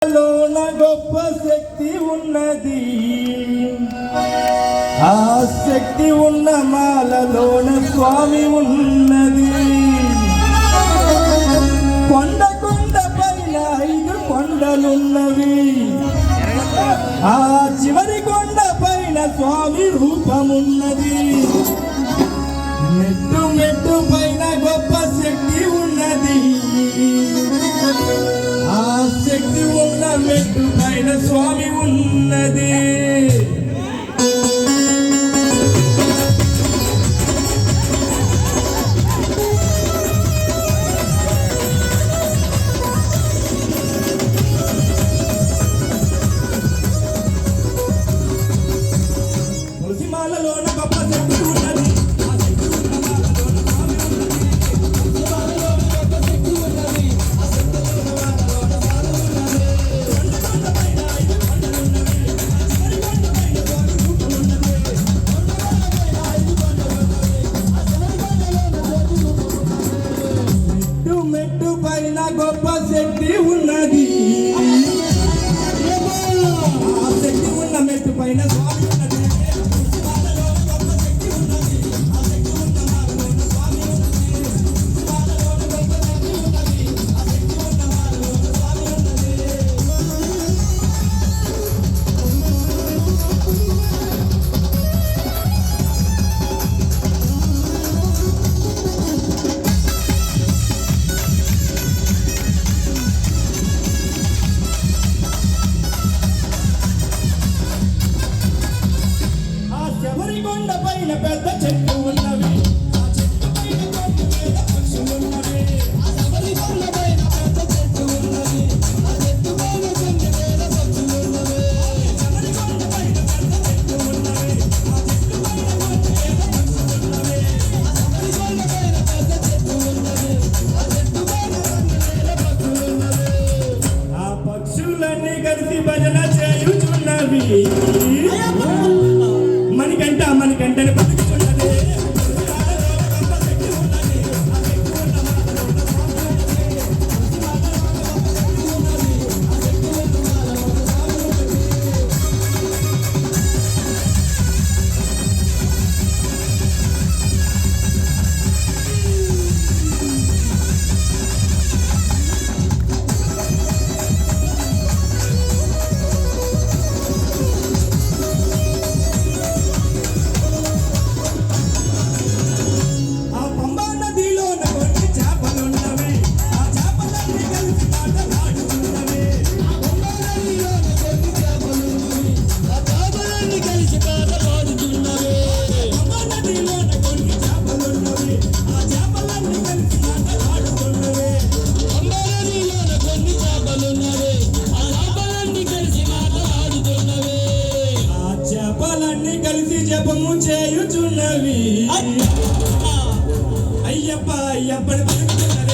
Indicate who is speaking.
Speaker 1: లోన గొప్ప శక్తి ఉన్నది. ఆ శక్తి ఉన్న మాలలోన స్వామి ఉన్నది. కొండ కొండ పైన 5 కొండలున్నవి. ఆ చివరి కొండ పైన స్వామి రూపమున్నది. మెట్టు మెట్టు పైన గొప్ప శక్తి ఉన్నది. ఆ శక్తి ఉన్న మెట్టు పైన స్వామి ఉన్నది. తులసిమాలలోన గొప్ప శక్తి ఉన్నది. మెట్టు పైన గొప్ప శక్తి ఉన్నది. ఆ శక్తి ఉన్న మెట్టు పైన స్వామి ఉన్నది. కొండ పైన పెద్ద చెట్టు ఉన్నవి. ఆ చెట్టు పైన కొండ మీద పక్షులు ఉన్నవి. ఆ శబరి కొండ పైన పెద్ద చెట్టు ఉన్నవి. ఆ చెట్టు పైన కొండ మీద పక్షులు ఉన్నవి. శబరి కొండ పైన పెద్ద చెట్టు ఉన్నవి. ఆ చెట్టు పైన కొండ మీద పక్షులు ఉన్నవి. ఆ శబరి కొండ పైన పెద్ద చెట్టు ఉన్నవి. ఆ చెట్టు పైన కొండ మీద పక్షులు ఉన్నవి. ఆ పక్షులన్నీ కలిసి భజన చేయుచున్నవి. మనకంటని బతుకుతున్నది. చేపలన్నీ కలిసి జపము చేయుచున్నవి. అయ్యప్ప అయ్యప్పని పలుకుతున్నవి.